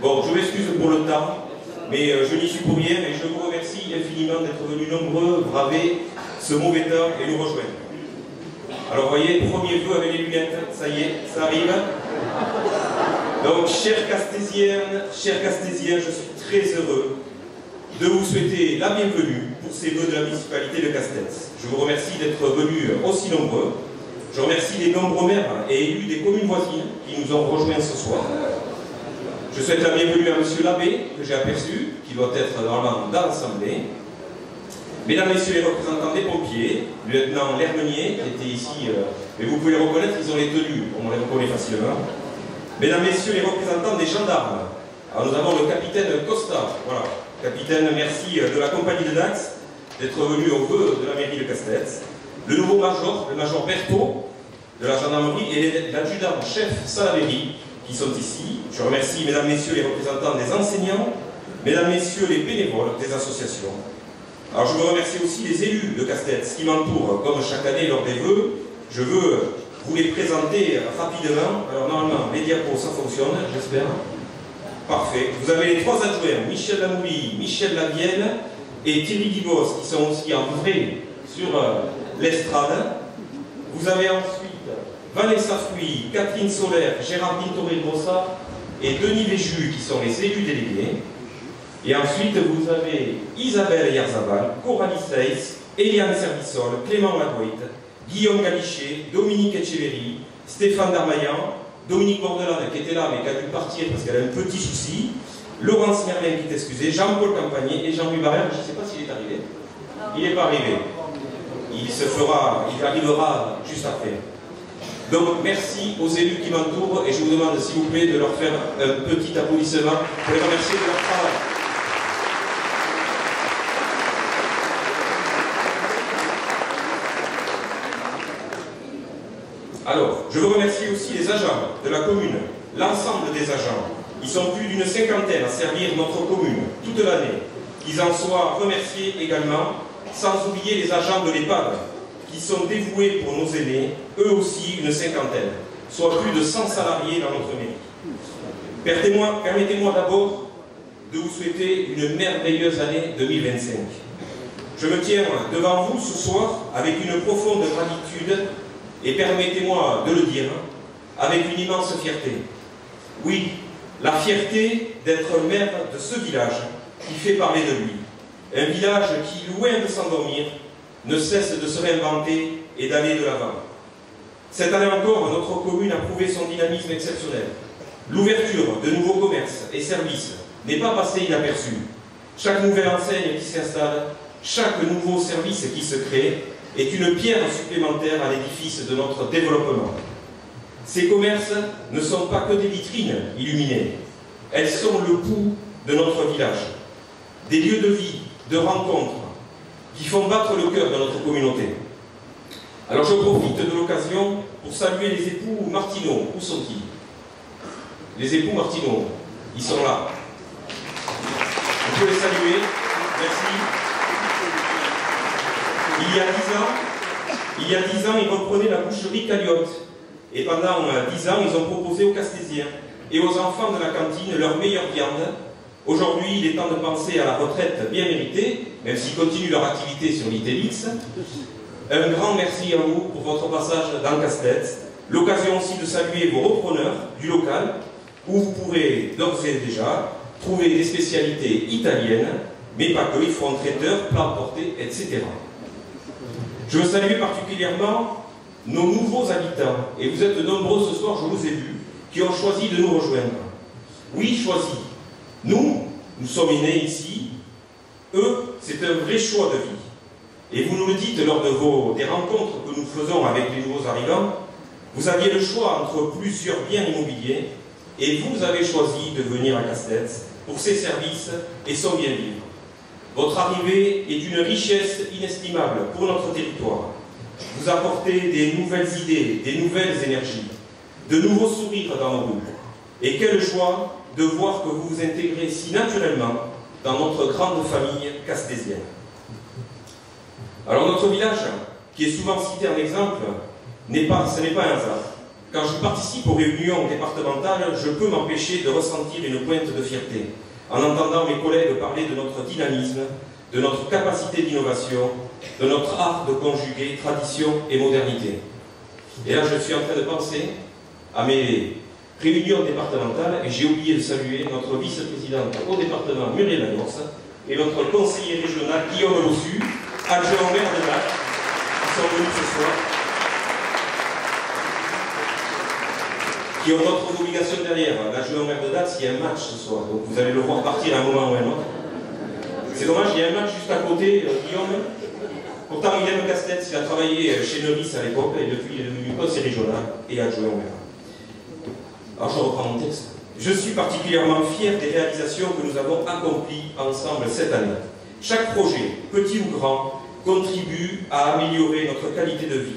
Bon, je m'excuse pour le temps, mais je n'y suis pour rien et je vous remercie infiniment d'être venus nombreux braver ce mauvais temps et nous rejoindre. Alors, vous voyez, premier vœu avec les lunettes, ça y est, ça arrive. Donc, chers Castésiennes, chers Castésiens, je suis très heureux de vous souhaiter la bienvenue pour ces vœux de la municipalité de Castets. Je vous remercie d'être venus aussi nombreux. Je remercie les nombreux maires et élus des communes voisines qui nous ont rejoints ce soir. Je souhaite la bienvenue à M. l'abbé, que j'ai aperçu, qui doit être normalement dans l'Assemblée. Mesdames, Messieurs les représentants des pompiers, le lieutenant Lermenier, qui était ici, mais vous pouvez les reconnaître, ils ont les tenues, on les reconnaît facilement. Mesdames, Messieurs les représentants des gendarmes, alors nous avons le capitaine Costa, voilà. Capitaine, merci de la compagnie de Dax d'être venu au vœu de la mairie de Castets. Le nouveau major, le major Berthaud, de la gendarmerie, et l'adjudant-chef Salavéry, qui sont ici. Je remercie, mesdames, messieurs, les représentants des enseignants, mesdames, messieurs, les bénévoles des associations. Alors, je veux remercier aussi les élus de Castets qui m'entourent, comme chaque année lors des vœux. Je veux vous les présenter rapidement. Alors, normalement, les diapos, ça fonctionne, j'espère. Parfait. Vous avez les trois adjoints, Michel Lamouli, Michel Lavienne et Thierry Dibos, qui sont aussi en vrai sur l'estrade. Vous avez ensuite Vanessa Fouy, Catherine Solaire, Gérardine Torre-Grossa et Denis Véju, qui sont les élus délégués. Et ensuite, vous avez Isabelle Yarzabal, Coralie Seyss, Eliane Servissol, Clément Madouit, Guillaume Galichet, Dominique Etcheverry, Stéphane Darmaillan, Dominique Bordelane, qui était là, mais qui a dû partir parce qu'elle a un petit souci, Laurence Merlin, qui est excusée, Jean-Paul Campagné et Jean-Louis Barrère, je ne sais pas s'il est arrivé. Il n'est pas arrivé. Il arrivera juste après. Donc, merci aux élus qui m'entourent et je vous demande, s'il vous plaît, de leur faire un petit applaudissement pour les remercier de leur travail. Alors, je veux remercier aussi les agents de la commune, l'ensemble des agents. Ils sont plus d'une cinquantaine à servir notre commune toute l'année. Qu'ils en soient remerciés également, sans oublier les agents de l'EHPAD, qui sont dévoués pour nos aînés, eux aussi une cinquantaine, soit plus de 100 salariés dans notre mairie. Permettez-moi d'abord de vous souhaiter une merveilleuse année 2025. Je me tiens devant vous ce soir avec une profonde gratitude et permettez-moi de le dire, avec une immense fierté. Oui, la fierté d'être maire de ce village qui fait parler de lui. Un village qui, loin de s'endormir, ne cesse de se réinventer et d'aller de l'avant. Cette année encore, notre commune a prouvé son dynamisme exceptionnel. L'ouverture de nouveaux commerces et services n'est pas passée inaperçue. Chaque nouvelle enseigne qui s'installe, chaque nouveau service qui se crée est une pierre supplémentaire à l'édifice de notre développement. Ces commerces ne sont pas que des vitrines illuminées. Elles sont le pouls de notre village. Des lieux de vie, de rencontres, qui font battre le cœur de notre communauté. Alors je profite de l'occasion pour saluer les époux Martineau. Où sont-ils? Les époux Martineau, ils sont là. On peut les saluer. Merci. Il y a 10 ans, ils reprenaient la boucherie Calliotte. Et pendant 10 ans, ils ont proposé aux Castésiens et aux enfants de la cantine leur meilleure viande. Aujourd'hui, il est temps de penser à la retraite bien méritée, même s'ils continuent leur activité sur l'ITELIX. Un grand merci à vous pour votre passage dans Castets. L'occasion aussi de saluer vos repreneurs du local, où vous pourrez d'ores et déjà trouver des spécialités italiennes, mais pas que, ils feront traiteurs, plats emportés, etc. Je veux saluer particulièrement nos nouveaux habitants, et vous êtes nombreux ce soir, je vous ai vus, qui ont choisi de nous rejoindre. Oui, choisi. Nous sommes nés ici. Eux, c'est un vrai choix de vie. Et vous nous le dites lors de des rencontres que nous faisons avec les nouveaux arrivants, vous aviez le choix entre plusieurs biens immobiliers, et vous avez choisi de venir à Castets pour ses services et son bien-vivre. Votre arrivée est d'une richesse inestimable pour notre territoire. Vous apportez des nouvelles idées, des nouvelles énergies, de nouveaux sourires dans nos rues. Et quelle joie de voir que vous vous intégrez si naturellement dans notre grande famille castésienne. Alors notre village, qui est souvent cité en exemple, ce n'est pas un hasard. quand je participe aux réunions départementales, je peux m'empêcher de ressentir une pointe de fierté en entendant mes collègues parler de notre dynamisme, de notre capacité d'innovation, de notre art de conjuguer tradition et modernité. Et là, je suis en train de penser à mes réunions départementales et j'ai oublié de saluer notre vice-présidente au département, Muriel Lagorce, et notre conseiller régional, Guillaume Lossu, adjoint au maire de Dax, qui sont venus ce soir, qui ont d'autres obligations derrière. L'adjoint au maire de Dax, il y a un match ce soir, donc vous allez le voir partir à un moment ou à un autre. C'est dommage, il y a un match juste à côté, Guillaume. Pourtant, il aime Casse-Tête, il a travaillé chez Neuris à l'époque, et depuis il est devenu conseiller régional et adjoint au maire. Alors je reprends mon texte. Je suis particulièrement fier des réalisations que nous avons accomplies ensemble cette année. Chaque projet, petit ou grand, contribue à améliorer notre qualité de vie.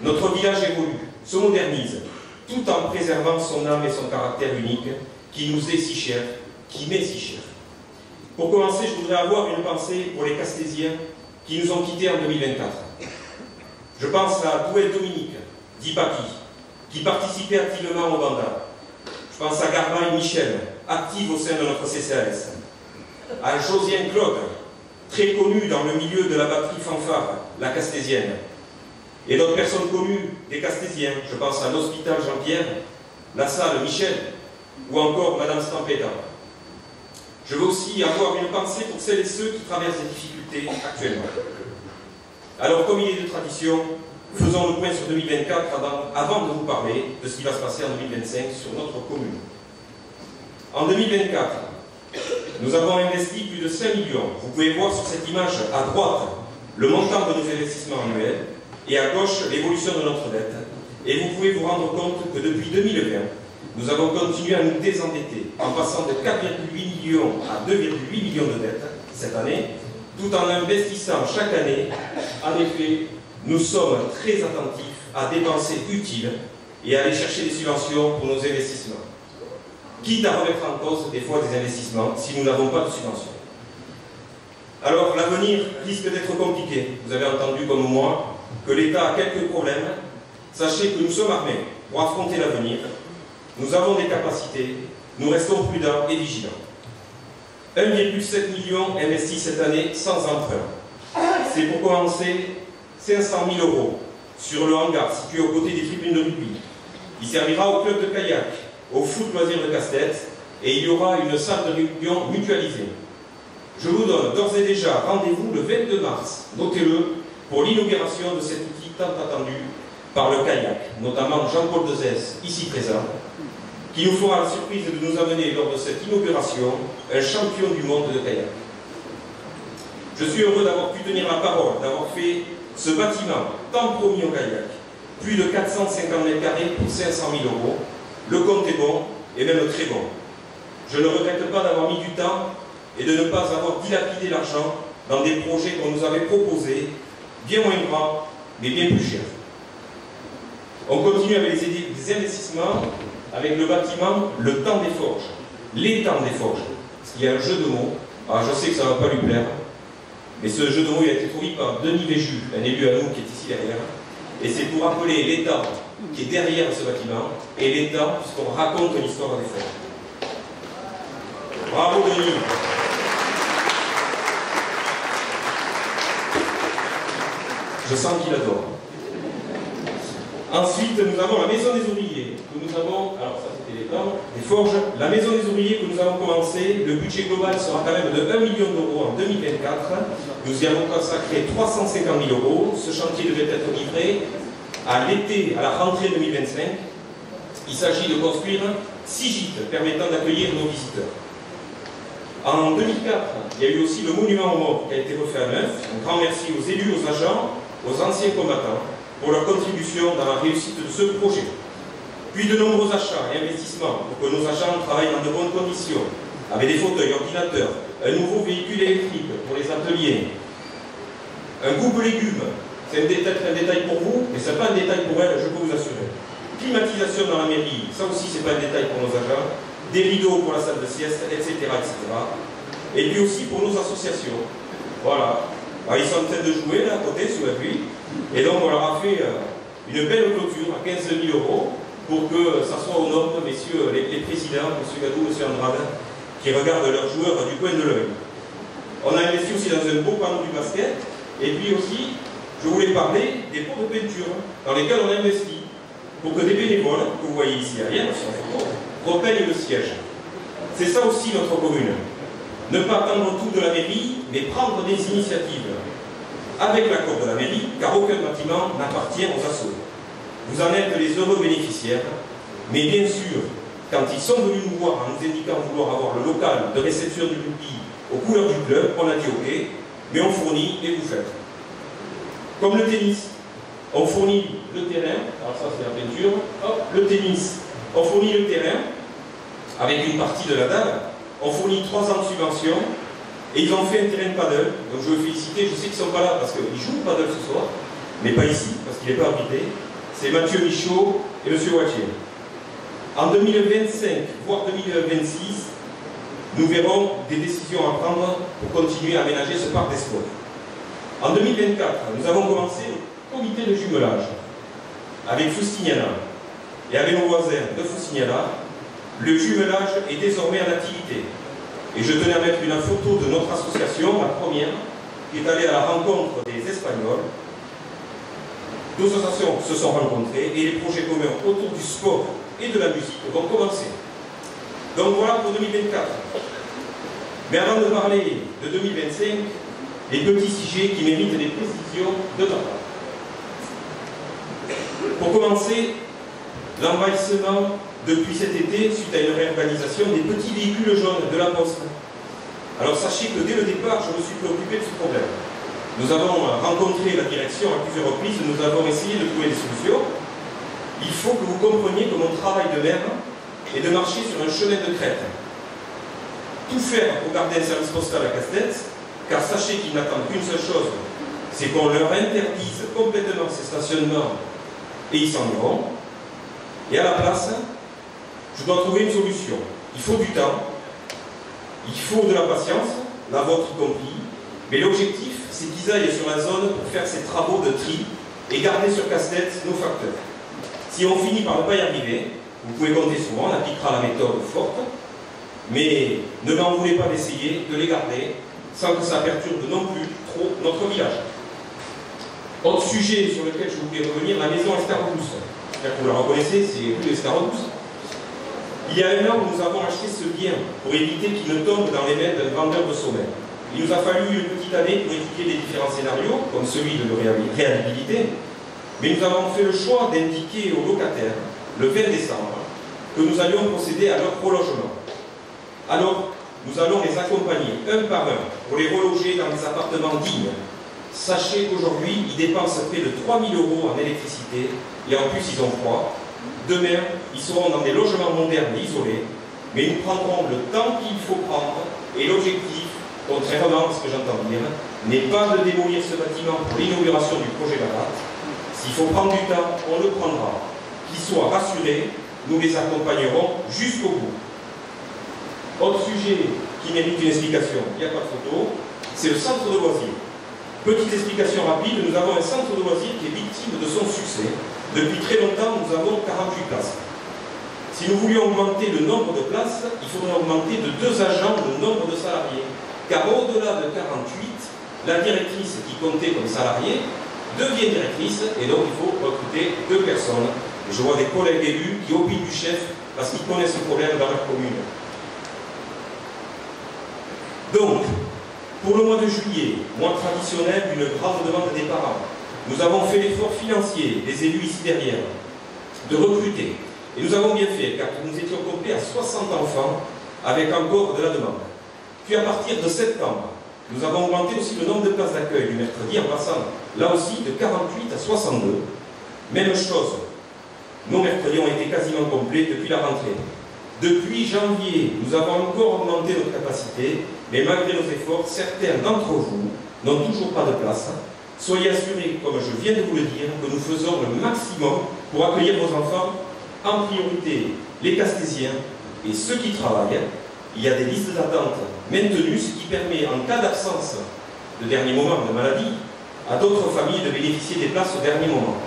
Notre village évolue, se modernise, tout en préservant son âme et son caractère unique, qui nous est si cher, qui m'est si cher. Pour commencer, je voudrais avoir une pensée pour les Castésiens qui nous ont quittés en 2024. Je pense à Douel Dominique, dit Papi, qui participait activement au mandat. Je pense à Garbaille Michel, active au sein de notre CCAS. À Josien Claude, très connu dans le milieu de la batterie fanfare, la castésienne. Et d'autres personnes connues des Castésiens, je pense à l'hôpital Jean-Pierre, la salle Michel, ou encore Madame Stampetta. Je veux aussi avoir une pensée pour celles et ceux qui traversent des difficultés actuellement. Alors, comme il est de tradition, faisons le point sur 2024 avant de vous parler de ce qui va se passer en 2025 sur notre commune. En 2024, nous avons investi plus de 5 millions. Vous pouvez voir sur cette image à droite le montant de nos investissements annuels et à gauche l'évolution de notre dette. Et vous pouvez vous rendre compte que depuis 2020, nous avons continué à nous désendetter en passant de 4,8 millions à 2,8 millions de dettes cette année, tout en investissant chaque année. En effet, nous sommes très attentifs à dépenser utile et à aller chercher des subventions pour nos investissements, quitte à remettre en cause des fois des investissements si nous n'avons pas de subventions. Alors l'avenir risque d'être compliqué. Vous avez entendu comme moi que l'État a quelques problèmes. Sachez que nous sommes armés pour affronter l'avenir. Nous avons des capacités, nous restons prudents et vigilants. 1,7 million investis cette année sans emprunt. C'est pour commencer 500 000 € sur le hangar situé aux côtés des tribunes de rugby. Il servira au club de kayak, au foot loisir de Casse-Tête, et il y aura une salle de réunion mutualisée. Je vous donne d'ores et déjà rendez-vous le 22 mars, notez-le, pour l'inauguration de cet outil tant attendu par le kayak, notamment Jean-Paul Dezès, ici présent, qui nous fera la surprise de nous amener lors de cette inauguration un champion du monde de kayak. Je suis heureux d'avoir pu tenir la parole, d'avoir fait ce bâtiment tant promis au kayak, plus de 450 mètres carrés pour 500 000 €. Le compte est bon, et même très bon. Je ne regrette pas d'avoir mis du temps et de ne pas avoir dilapidé l'argent dans des projets qu'on nous avait proposés, bien moins grands, mais bien plus chers. On continue avec les investissements, avec le bâtiment, le temps des forges, les temps des forges. Parce qu'il y a un jeu de mots, alors je sais que ça ne va pas lui plaire, mais ce jeu de mots il a été trouvé par Denis Véju, un élu à nous qui est ici derrière, et c'est pour rappeler l'État qui est derrière ce bâtiment, et l'État, puisqu'on raconte l'histoire des forges. Bravo Denis. Je sens qu'il adore. Ensuite, nous avons la maison des ouvriers, que nous avons, alors ça c'était les plans, les forges, la maison des ouvriers que nous avons commencé, le budget global sera quand même de 1 million € en 2024, nous y avons consacré 350 000 €, ce chantier devait être livré à l'été, à la rentrée 2025, il s'agit de construire 6 gîtes permettant d'accueillir nos visiteurs. En 2004, il y a eu aussi le monument aux morts qui a été refait à neuf, un grand merci aux élus, aux agents, aux anciens combattants, pour leur contribution dans la réussite de ce projet. Puis de nombreux achats et investissements pour que nos agents travaillent dans de bonnes conditions, avec des fauteuils, ordinateurs, un nouveau véhicule électrique pour les ateliers, un coupe légumes, c'est peut-être un détail pour vous, mais ce n'est pas un détail pour elle, je peux vous assurer. Climatisation dans la mairie, ça aussi c'est pas un détail pour nos agents, des rideaux pour la salle de sieste, etc., etc. Et puis aussi pour nos associations. Voilà. Alors, ils sont en train de jouer là à côté sous la pluie. Et donc on leur a fait une belle clôture à 15 000 €. pour que ça soit aux normes, messieurs les présidents, monsieur Gadou, monsieur Andrade, qui regardent leurs joueurs du coin de l'œil. On a investi aussi dans un beau panneau du basket, et puis aussi, je voulais parler des pots de peinture dans lesquels on investit, pour que des bénévoles, que vous voyez ici à Rienne, sur la photo, repeignent le siège. C'est ça aussi notre commune. Ne pas attendre tout de la mairie, mais prendre des initiatives. Avec l'accord de la mairie, car aucun bâtiment n'appartient aux assos. Vous en êtes les heureux bénéficiaires, mais bien sûr, quand ils sont venus nous voir en nous indiquant vouloir avoir le local de réception du rugby aux couleurs du club, on a dit ok, mais on fournit et vous faites. Comme le tennis, on fournit le terrain, alors ça c'est la peinture, hop, le tennis, on fournit le terrain avec une partie de la dalle, on fournit 3 ans de subvention et ils ont fait un terrain de paddle, donc je veux féliciter, je sais qu'ils ne sont pas là parce qu'ils jouent au paddle ce soir, mais pas ici, parce qu'il n'est pas abrité, c'est Mathieu Michaud et M. Wattier. En 2025, voire 2026, nous verrons des décisions à prendre pour continuer à aménager ce parc des sports. En 2024, nous avons commencé le comité de jumelage avec Fustignana et avec nos voisins de Fustignana. Le jumelage est désormais en activité. Et je tenais à mettre une photo de notre association, la première, qui est allée à la rencontre des Espagnols. 2 associations se sont rencontrées et les projets communs autour du sport et de la musique vont commencer. Donc voilà pour 2024. Mais avant de parler de 2025, les petits sujets qui méritent des précisions de ma part. Pour commencer, l'envahissement depuis cet été, suite à une réorganisation, des petits véhicules jaunes de la Poste. Alors sachez que dès le départ, je me suis préoccupé de ce problème. Nous avons rencontré la direction à plusieurs reprises, nous avons essayé de trouver des solutions. Il faut que vous compreniez que mon travail de maire est de marcher sur un chemin de crête. Tout faire pour garder un service postal à Casse-Tête, car sachez qu'ils n'attendent qu'une seule chose, c'est qu'on leur interdise complètement ces stationnements et ils s'en iront. Et à la place, je dois trouver une solution. Il faut du temps, il faut de la patience, la vôtre compris, mais l'objectif, c'est qu'ils aillent sur la zone pour faire ces travaux de tri et garder sur Casse-Tête nos facteurs. Si on finit par ne pas y arriver, vous pouvez compter sur moi, on appliquera la méthode forte, mais ne m'en voulez pas d'essayer de les garder sans que ça perturbe non plus trop notre village. Autre sujet sur lequel je voulais revenir, la maison Escarodouce. J'espère que vous la reconnaissez, c'est rue Escarodouce. Il y a un an, nous avons acheté ce bien pour éviter qu'il ne tombe dans les mains d'un vendeur de sommeil. Il nous a fallu une petite année pour étudier les différents scénarios, comme celui de réhabiliter, mais nous avons fait le choix d'indiquer aux locataires, le 20 décembre, que nous allions procéder à leur relogement. Alors, nous allons les accompagner un par un pour les reloger dans des appartements dignes. Sachez qu'aujourd'hui, ils dépensent près de 3 000 € en électricité et en plus ils ont froid. Demain, ils seront dans des logements modernes et isolés, mais nous prendrons le temps qu'il faut prendre et l'objectif, contrairement à ce que j'entends dire, n'est pas de démolir ce bâtiment pour l'inauguration du projet Barat. S'il faut prendre du temps, on le prendra. Qu'ils soient rassurés, nous les accompagnerons jusqu'au bout. Autre sujet qui mérite une explication, il n'y a pas de photo, c'est le centre de loisirs. Petite explication rapide, nous avons un centre de loisirs qui est victime de son succès. Depuis très longtemps, nous avons 48 places. Si nous voulions augmenter le nombre de places, il faudrait augmenter de 2 agents le nombre de salariés. Car au-delà de 48, la directrice qui comptait comme salarié devient directrice et donc il faut recruter 2 personnes. Et je vois des collègues élus qui opinent du chef parce qu'ils connaissent ce problème dans leur commune. Donc, pour le mois de juillet, mois traditionnel d'une grande demande des parents, nous avons fait l'effort financier, des élus ici derrière, de recruter. Et nous avons bien fait, car nous étions complets à 60 enfants, avec encore de la demande. Puis à partir de septembre, nous avons augmenté aussi le nombre de places d'accueil du mercredi, en passant là aussi de 48 à 62. Même chose, nos mercredis ont été quasiment complets depuis la rentrée. Depuis janvier, nous avons encore augmenté notre capacité, mais malgré nos efforts, certains d'entre vous n'ont toujours pas de place. Soyez assurés, comme je viens de vous le dire, que nous faisons le maximum pour accueillir vos enfants, en priorité les Castésiens et ceux qui travaillent. Il y a des listes d'attente maintenues, ce qui permet, en cas d'absence de dernier moment de maladie, à d'autres familles de bénéficier des places au dernier moment.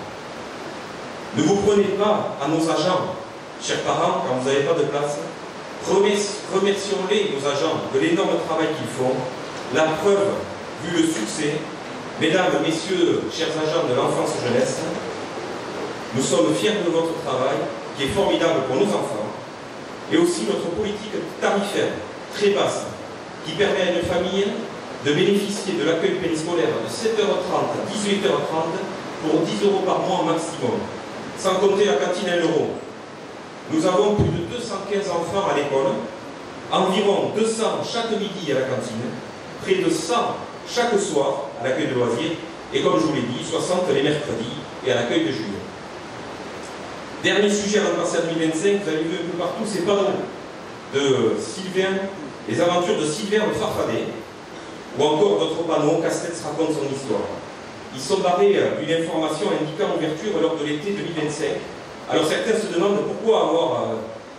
Ne vous prenez pas à nos agents, chers parents, quand vous n'avez pas de place. Remercions-les, nos agents, de l'énorme travail qu'ils font. La preuve, vu le succès, mesdames, messieurs, chers agents de l'enfance jeunesse, nous sommes fiers de votre travail, qui est formidable pour nos enfants, et aussi notre politique tarifaire, très basse, qui permet à une famille de bénéficier de l'accueil périscolaire de 7h30 à 18h30 pour 10 € par mois maximum, sans compter la cantine à 1 €. Nous avons plus de 215 enfants à l'école, environ 200 chaque midi à la cantine, près de 100 chaque soir à l'accueil de loisirs, et comme je vous l'ai dit, 60 les mercredis et à l'accueil de juillet. Dernier sujet avant de passer à 2025, vous avez vu un peu partout ces panneaux de Sylvain, les aventures de Sylvain le Farfadet, ou encore d'autres panneaux, Castex raconte son histoire. Ils sont barrés d'une information indiquant ouverture lors de l'été 2025. Alors certains se demandent pourquoi avoir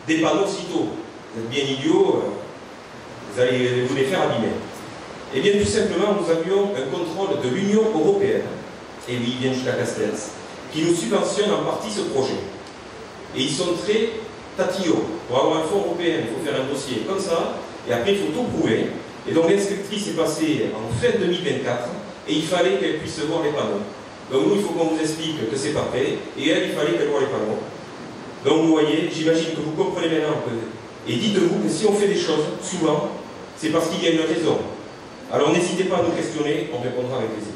des panneaux si tôt. Vous êtes bien idiots, vous allez vous les faire abîmer. Eh bien tout simplement, nous avions un contrôle de l'Union européenne, et oui, il vient jusqu'à Castex, qui nous subventionne en partie ce projet. Et ils sont très tatillons. Pour avoir un fonds européen, il faut faire un dossier comme ça, et après il faut tout prouver. Et donc l'inspectrice est passée en fin 2024, et il fallait qu'elle puisse voir les panneaux. Donc nous, il faut qu'on vous explique que c'est pas prêt, et elle, il fallait qu'elle voie les panneaux. Donc vous voyez, j'imagine que vous comprenez maintenant et dites-vous que si on fait des choses, souvent, c'est parce qu'il y a une raison. Alors n'hésitez pas à nous questionner, on répondra avec plaisir.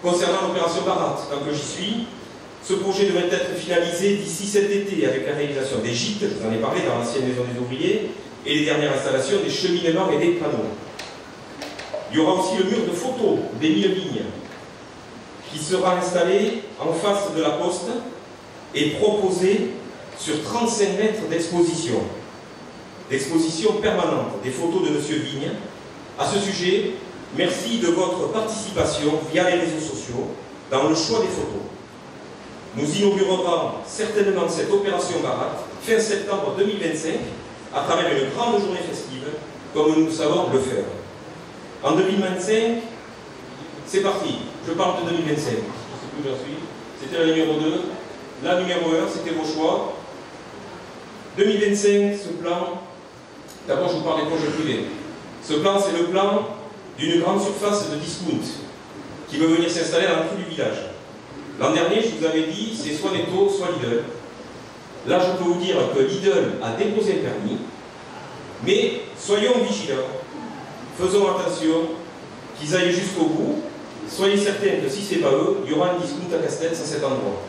Concernant l'opération Barat, tant que j'y suis, ce projet devrait être finalisé d'ici cet été avec la réalisation des gîtes, je vous en ai parlé dans l'ancienne maison des ouvriers, et les dernières installations des cheminements et des panneaux. Il y aura aussi le mur de photos des 1000 lignes qui sera installé en face de la poste et proposé sur 35 mètres d'exposition permanente des photos de M. Vigne. À ce sujet, merci de votre participation via les réseaux sociaux dans le choix des photos. Nous inaugurerons certainement cette opération Barat fin septembre 2025 à travers une grande journée festive, comme nous savons le faire. En 2025, c'est parti. Je parle de 2025. Je ne sais plus où j'en suis. C'était la numéro 2. La numéro 1, c'était vos choix. 2025, ce plan, d'abord je vous parle des projets privés. Ce plan, c'est le plan d'une grande surface de discount qui veut venir s'installer à l'entrée du village. L'an dernier, je vous avais dit, c'est soit Netto, soit Lidl. Là, je peux vous dire que Lidl a déposé le permis, mais soyons vigilants, faisons attention, qu'ils aillent jusqu'au bout. Soyez certains que si ce n'est pas eux, il y aura un discount à Castex à cet endroit.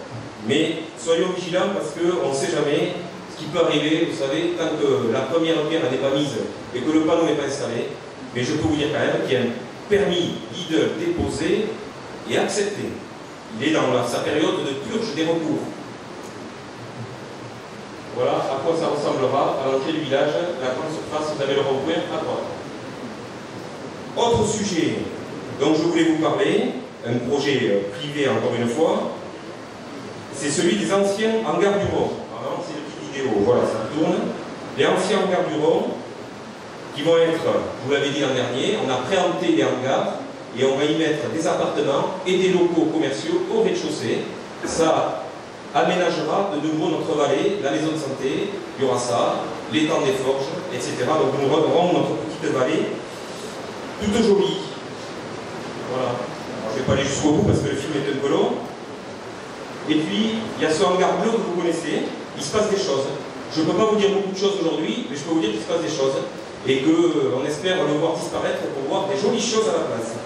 Mais soyons vigilants parce qu'on ne sait jamais ce qui peut arriver, vous savez, tant que la première pierre n'est pas mise et que le panneau n'est pas installé. Mais je peux vous dire quand même qu'il y a un permis Lidl déposé et accepté. Il est dans sa période de purge des recours. Voilà à quoi ça ressemblera à l'entrée du village, la grande surface, vous avez le rond-point à droite. Autre sujet dont je voulais vous parler, un projet privé encore une fois, c'est celui des anciens hangars du Rhône. Alors c'est une petite vidéo, voilà, ça tourne. Les anciens hangars du Rhône, qui vont être, vous l'avez dit l'an dernier, on a préempté les hangars, et on va y mettre des appartements et des locaux commerciaux au rez-de-chaussée. Ça aménagera de nouveau notre vallée, la maison de santé, il y aura ça, l'étang des forges, etc. Donc nous aurons notre petite vallée toute jolie. Voilà. Alors, je ne vais pas aller jusqu'au bout parce que le film est un peu long. Et puis, il y a ce hangar bleu que vous connaissez, il se passe des choses. Je ne peux pas vous dire beaucoup de choses aujourd'hui, mais je peux vous dire qu'il se passe des choses et qu'on espère le voir disparaître pour voir des jolies choses à la place.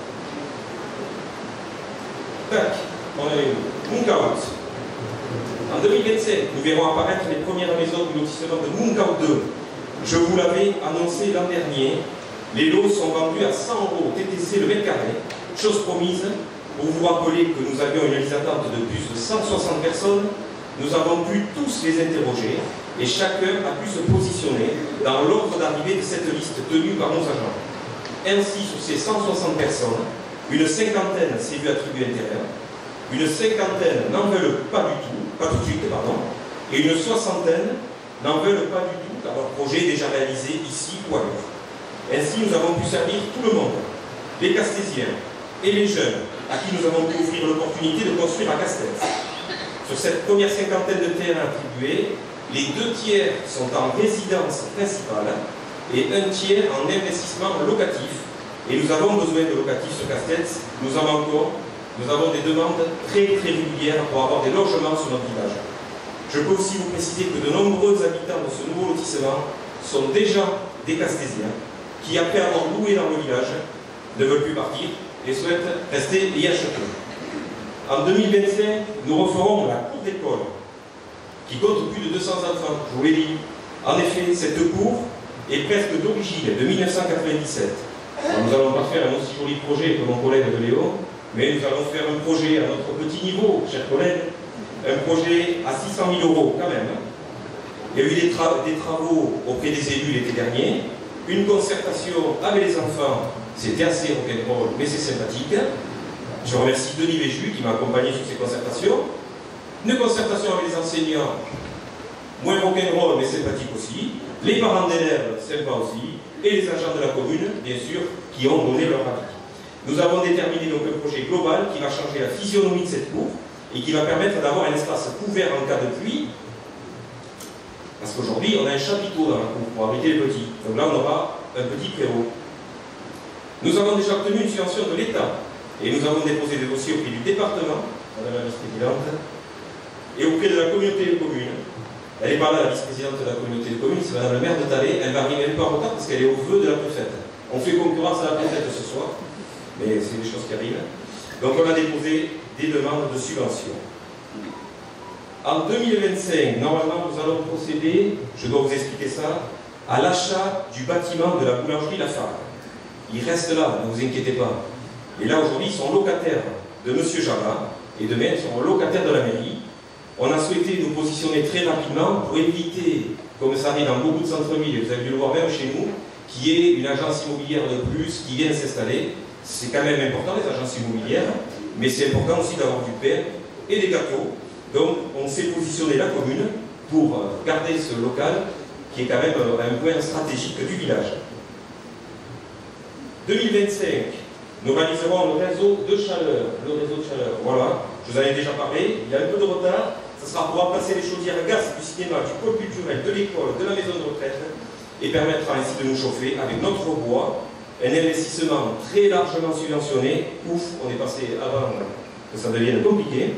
Tac, on est où? Munkaut. En 2027, nous verrons apparaître les premières maisons du lotissement de Munkaut 2. Je vous l'avais annoncé l'an dernier, les lots sont vendus à 100 € TTC le mètre carré. Chose promise, pour vous rappeler que nous avions une liste d'attente de plus de 160 personnes, nous avons pu tous les interroger et chacun a pu se positionner dans l'ordre d'arrivée de cette liste tenue par nos agents. Ainsi, sur ces 160 personnes, une cinquantaine s'est vue attribuer un terrain, une cinquantaine n'en veulent pas du tout, pas tout de suite, pardon, et une soixantaine n'en veulent pas du tout, car leur projet est déjà réalisé ici ou ailleurs. Ainsi, nous avons pu servir tout le monde, les Castésiens et les jeunes, à qui nous avons pu offrir l'opportunité de construire à Castex. Sur cette première cinquantaine de terrains attribués, les 2 tiers sont en résidence principale et 1 tiers en investissement locatif. Et nous avons besoin de locatifs sur Castets, nous en manquons, nous avons des demandes très régulières pour avoir des logements sur notre village. Je peux aussi vous préciser que de nombreux habitants de ce nouveau lotissement sont déjà des Castésiens qui, après avoir loué dans le village, ne veulent plus partir et souhaitent rester et y acheter. En 2025, nous referons la cour d'école qui compte plus de 200 enfants, je vous l'ai dit. En effet, cette cour est presque d'origine, de 1997. Alors, nous allons pas faire un aussi joli projet que mon collègue de Léo, mais nous allons faire un projet à notre petit niveau, chers collègues, un projet à 600 000 € quand même. Il y a eu des travaux auprès des élus l'été dernier, une concertation avec les enfants, c'était assez rock'n'roll, mais c'est sympathique. Je remercie Denis Véju qui m'a accompagné sur ces concertations. Une concertation avec les enseignants, moins rock'n'roll, mais sympathique aussi. Les parents d'élèves, sympa aussi. Et les agents de la commune, bien sûr, qui ont donné leur avis. Nous avons déterminé donc un projet global qui va changer la physionomie de cette cour et qui va permettre d'avoir un espace couvert en cas de pluie. Parce qu'aujourd'hui, on a un chapiteau dans la cour pour abriter les petits. Donc là, on aura un petit préau. Nous avons déjà obtenu une subvention de l'État et nous avons déposé des dossiers auprès du département, madame la vice-présidente, et auprès de la communauté de communes. Elle n'est pas là, la vice-présidente de la communauté de communes, c'est madame la maire de Thalès. Elle va arriver un peu en retard parce qu'elle est au vœu de la préfète. On fait concurrence à la préfète ce soir, mais c'est des choses qui arrivent. Donc on a déposé des demandes de subvention. En 2025, normalement, nous allons procéder, je dois vous expliquer ça, à l'achat du bâtiment de la boulangerie Lafargue. Il reste là, ne vous inquiétez pas. Et là, aujourd'hui, ils sont locataires de M. Java, et demain, ils seront locataires de la mairie. On a souhaité nous positionner très rapidement pour éviter, comme ça arrive dans beaucoup de centres-villes, et vous avez dû le voir même chez nous, qu'il y ait une agence immobilière de plus qui vienne s'installer. C'est quand même important, les agences immobilières, mais c'est important aussi d'avoir du pain et des gâteaux. Donc, on s'est positionné la commune pour garder ce local qui est quand même un point stratégique du village. 2025, nous réaliserons le réseau de chaleur. Voilà, je vous en ai déjà parlé, il y a un peu de retard. Ce sera pour remplacer les chaudières à gaz du cinéma, du pôle culturel, de l'école, de la maison de retraite, et permettra ainsi de nous chauffer avec notre bois. Un investissement très largement subventionné. Ouf, on est passé avant que ça devienne compliqué,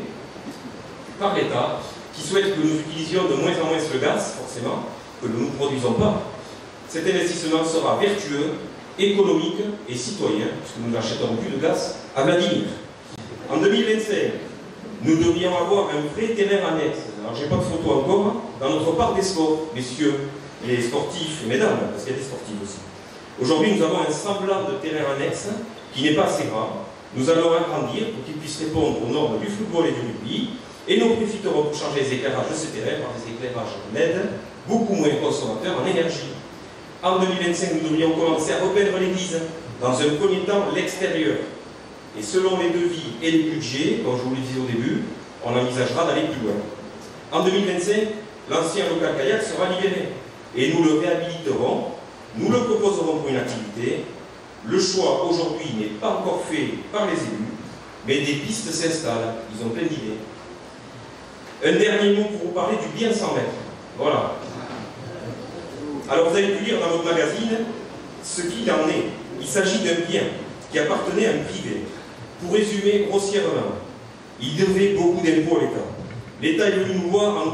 par l'État, qui souhaite que nous utilisions de moins en moins le gaz, forcément, que nous ne produisons pas. Cet investissement sera vertueux, économique et citoyen, puisque nous n'achèterons plus de gaz à Vladimir. En 2025, nous devrions avoir un vrai terrain annexe. Alors, je n'ai pas de photo encore, dans notre parc des sports, messieurs, les sportifs et mesdames, parce qu'il y a des sportifs aussi. Aujourd'hui, nous avons un semblant de terrain annexe qui n'est pas assez grand. Nous allons agrandir pour qu'il puisse répondre aux normes du football et du rugby. Et nous profiterons pour changer les éclairages de ce terrain par des éclairages LED, beaucoup moins consommateurs en énergie. En 2025, nous devrions commencer à repeindre l'église. Dans un premier temps, l'extérieur. Et selon les devis et les budgets, comme je vous le disais au début, on envisagera d'aller plus loin. En 2025, l'ancien local kayak sera libéré. Et nous le réhabiliterons. Nous le proposerons pour une activité. Le choix aujourd'hui n'est pas encore fait par les élus, mais des pistes s'installent. Ils ont plein d'idées. Un dernier mot pour vous parler du bien 100 mètres. Voilà. Alors vous avez pu lire dans votre magazine ce qu'il en est. Il s'agit d'un bien qui appartenait à un privé. Pour résumer grossièrement, il devait beaucoup d'impôts à l'État. L'État est venu nous voir en nous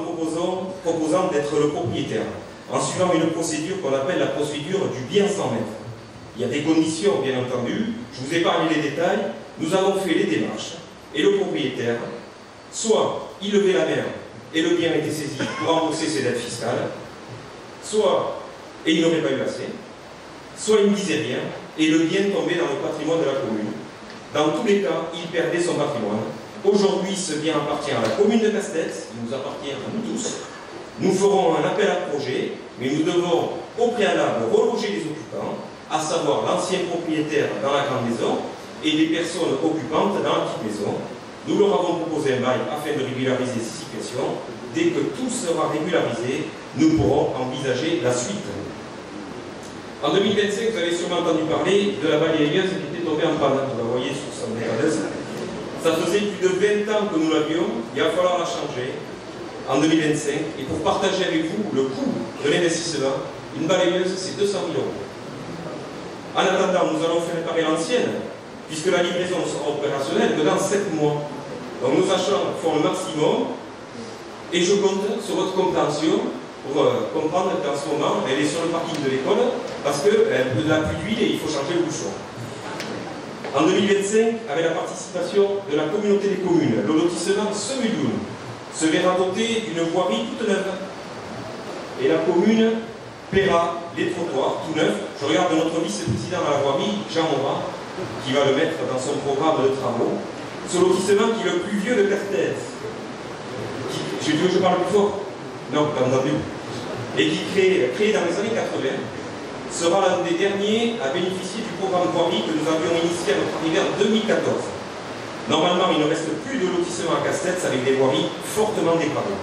proposant d'être le propriétaire, en suivant une procédure qu'on appelle la procédure du bien 100 mètres. Il y a des conditions, bien entendu. Je vous ai parlé les détails. Nous avons fait les démarches. Et le propriétaire, soit il levait la main et le bien était saisi pour rembourser ses dettes fiscales, soit, et il n'aurait pas eu assez, soit il ne disait rien et le bien tombait dans le patrimoine de la commune. Dans tous les cas, il perdait son patrimoine. Aujourd'hui, ce bien appartient à la commune de Castets, il nous appartient à nous tous. Nous ferons un appel à projet, mais nous devons au préalable reloger les occupants, à savoir l'ancien propriétaire dans la grande maison et les personnes occupantes dans la petite maison. Nous leur avons proposé un bail afin de régulariser ces situations. Dès que tout sera régularisé, nous pourrons envisager la suite. En 2025, vous avez sûrement entendu parler de la balayeuse qui était tombée en panne. Vous la voyez sur son décadeuse. Ça faisait plus de 20 ans que nous l'avions, il va falloir la changer en 2025. Et pour partager avec vous le coût de l'investissement, une balayeuse, c'est 200 000 €. En attendant, nous allons faire réparer l'ancienne, puisque la livraison sera opérationnelle que dans 7 mois. Donc nos achats font le maximum, et je compte sur votre compréhension pour comprendre qu'en ce moment, elle est sur le parking de l'école, parce qu'elle n'a plus d'huile et il faut changer le bouchon. En 2025, avec la participation de la communauté des communes, le lotissement Semulioun se verra doté d'une voirie toute neuve. Et la commune paiera les trottoirs tout neufs. Je regarde notre vice-président à la voirie, Jean Morat, qui va le mettre dans son programme de travaux. Ce lotissement qui est le plus vieux de Castres. Tu veux que je parle plus fort? Non, pas entendu. Et qui, créé dans les années 80, sera l'un des derniers à bénéficier du programme voirie que nous avions initié à notre arrivée en 2014. Normalement, il ne reste plus de lotissement à Castres avec des voiries fortement dégradées.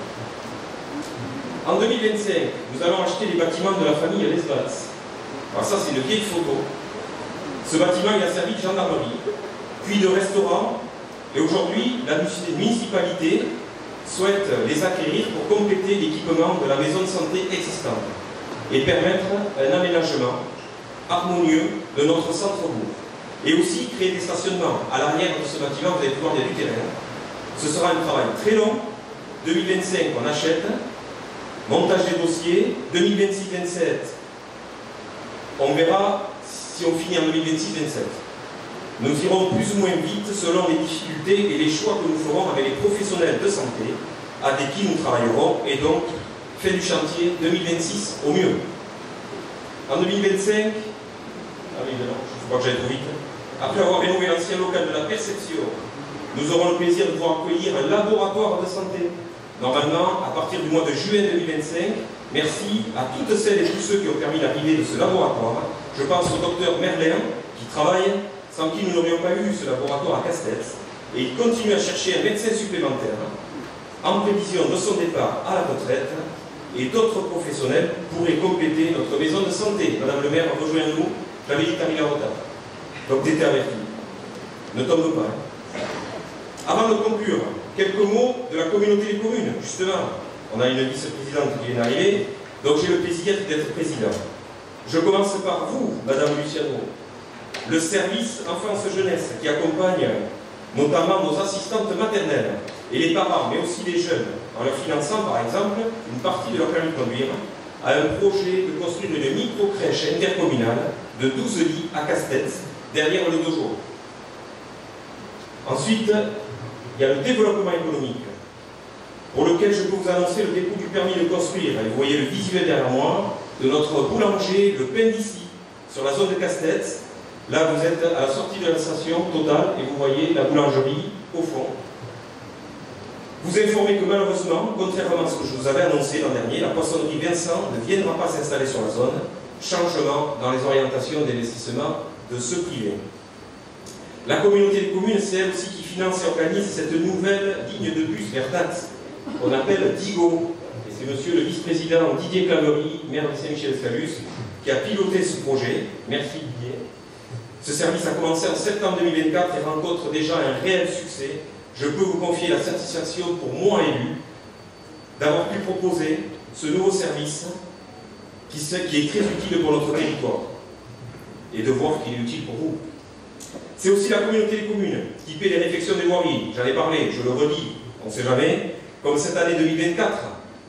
En 2025, nous allons acheter les bâtiments de la famille Lesvats. Alors ça, c'est une vieille photo. Ce bâtiment, il a servi de gendarmerie, puis de restaurant, et aujourd'hui, la municipalité souhaite les acquérir pour compléter l'équipement de la maison de santé existante et permettre un aménagement harmonieux de notre centre-bourg. Et aussi créer des stationnements à l'arrière de ce bâtiment, vous allez pouvoir il y a du terrain. Ce sera un travail très long. 2025, on achète. Montage des dossiers. 2026-27, on verra si on finit en 2026-27. Nous irons plus ou moins vite selon les difficultés et les choix que nous ferons avec les professionnels de santé avec qui nous travaillerons, et donc fait du chantier 2026 au mieux. En 2025, ah oui, non, je ne sais pas que j'aille trop vite. Après avoir rénové l'ancien local de la Perception, nous aurons le plaisir de pouvoir accueillir un laboratoire de santé. Normalement, à partir du mois de juin 2025, merci à toutes celles et tous ceux qui ont permis l'arrivée de ce laboratoire. Je pense au docteur Merlin, qui travaille, sans qui nous n'aurions pas eu ce laboratoire à Castres, et il continue à chercher un médecin supplémentaire en prévision de son départ à la retraite, et d'autres professionnels pourraient compléter notre maison de santé. Madame le maire, rejoignez-nous, j'avais dit Camille Rota. Donc tu étais averti. Ne tombe pas. Avant de conclure, quelques mots de la communauté des communes. Justement, on a une vice-présidente qui vient d'arriver, donc j'ai le plaisir d'être président. Je commence par vous, Madame Luciano, le service enfance-jeunesse qui accompagne notamment nos assistantes maternelles et les parents, mais aussi les jeunes, en leur finançant par exemple une partie de leur permis de conduire, à un projet de construire une micro-crèche intercommunale de 12 lits à Castres, derrière le dojo. Ensuite, il y a le développement économique, pour lequel je peux vous annoncer le dépôt du permis de construire. Et vous voyez le visuel derrière moi de notre boulanger, le pain d'ici, sur la zone de Castres. Là, vous êtes à la sortie de la station Total et vous voyez la boulangerie au fond. Vous informez que malheureusement, contrairement à ce que je vous avais annoncé l'an dernier, la poissonnerie Vincent ne viendra pas s'installer sur la zone. Changement dans les orientations d'investissement de ce privé. La communauté des communes, c'est elle aussi qui finance et organise cette nouvelle ligne de bus vers Dax, qu'on appelle Digo. Et c'est monsieur le vice-président Didier Claverie, maire de Saint-Michel-Escalus, qui a piloté ce projet. Merci Didier. Ce service a commencé en septembre 2024 et rencontre déjà un réel succès. Je peux vous confier la satisfaction pour moi élu d'avoir pu proposer ce nouveau service qui est très utile pour notre territoire et de voir qu'il est utile pour vous. C'est aussi la communauté des communes qui paie les réfections des voiries. J'en ai parlé, je le redis, on ne sait jamais, comme cette année 2024,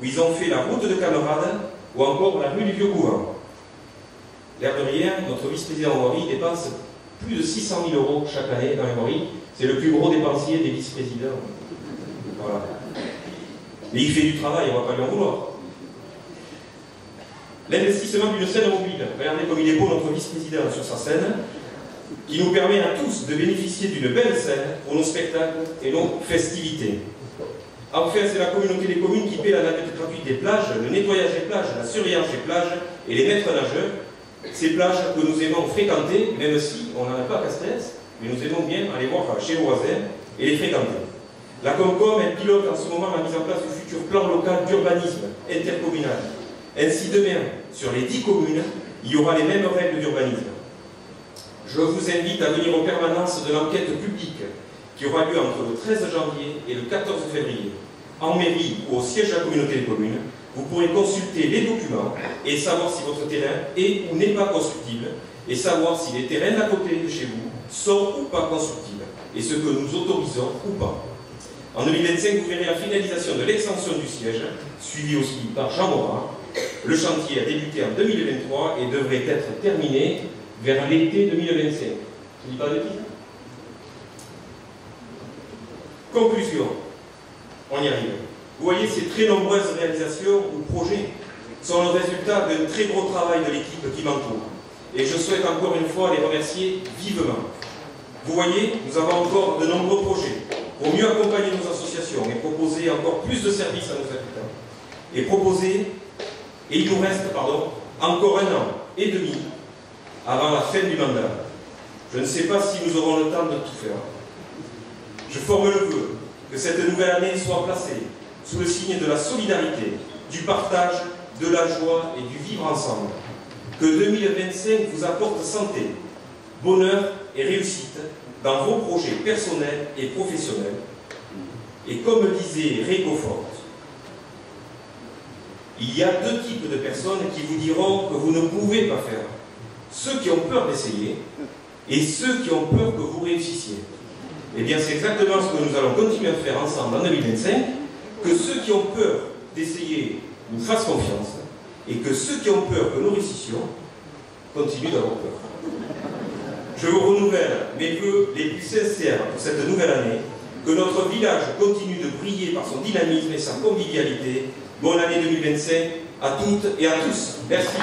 où ils ont fait la route de Camarade ou encore la rue du Vieux-Couvent. L'air de rien, notre vice-président en voirie dépense plus de 600 000 € chaque année dans les voiries. C'est le plus gros dépensier des vice-présidents. Voilà. Mais il fait du travail, on ne va pas lui en vouloir. L'investissement d'une scène mobile, regardez comme il est beau notre vice-président sur sa scène, qui nous permet à tous de bénéficier d'une belle scène pour nos spectacles et nos festivités. Enfin, c'est la communauté des communes qui paie la navette gratuite des plages, le nettoyage des plages, la surveillance des plages et les maîtres nageurs. Ces plages que nous aimons fréquenter, même si on n'en a pas à Castres, mais nous aimons bien aller voir chez nos voisins et les fréquenter. La Comcom, elle pilote en ce moment la mise en place du futur plan local d'urbanisme intercommunal. Ainsi, demain, sur les 10 communes, il y aura les mêmes règles d'urbanisme. Je vous invite à venir aux permanences de l'enquête publique qui aura lieu entre le 13 janvier et le 14 février. En mairie ou au siège de la communauté des communes, vous pourrez consulter les documents et savoir si votre terrain est ou n'est pas constructible et savoir si les terrains d'à côté de chez vous sont ou pas constructibles et ce que nous autorisons ou pas. En 2025, vous verrez la finalisation de l'extension du siège, suivie aussi par Jean Morin. Le chantier a débuté en 2023 et devrait être terminé vers l'été 2025. Je ne dis pas de bêtises. Conclusion. On y arrive. Vous voyez, ces très nombreuses réalisations ou projets sont le résultat d'un très gros travail de l'équipe qui m'entoure. Et je souhaite encore une fois les remercier vivement. Vous voyez, nous avons encore de nombreux projets pour mieux accompagner nos associations et proposer encore plus de services à nos habitants. Et il nous reste, encore 1 an et demi avant la fin du mandat. Je ne sais pas si nous aurons le temps de tout faire. Je forme le vœu que cette nouvelle année soit placée sous le signe de la solidarité, du partage, de la joie et du vivre ensemble. Que 2025 vous apporte santé, bonheur et réussite dans vos projets personnels et professionnels. Et comme disait Rico Fort, il y a 2 types de personnes qui vous diront que vous ne pouvez pas faire. Ceux qui ont peur d'essayer et ceux qui ont peur que vous réussissiez. Eh bien, c'est exactement ce que nous allons continuer à faire ensemble en 2025, que ceux qui ont peur d'essayer nous fassent confiance et que ceux qui ont peur que nous réussissions continuent d'avoir peur. Je vous renouvelle mes vœux les plus sincères pour cette nouvelle année, que notre village continue de briller par son dynamisme et sa convivialité. Bonne année 2025 à toutes et à tous. Merci.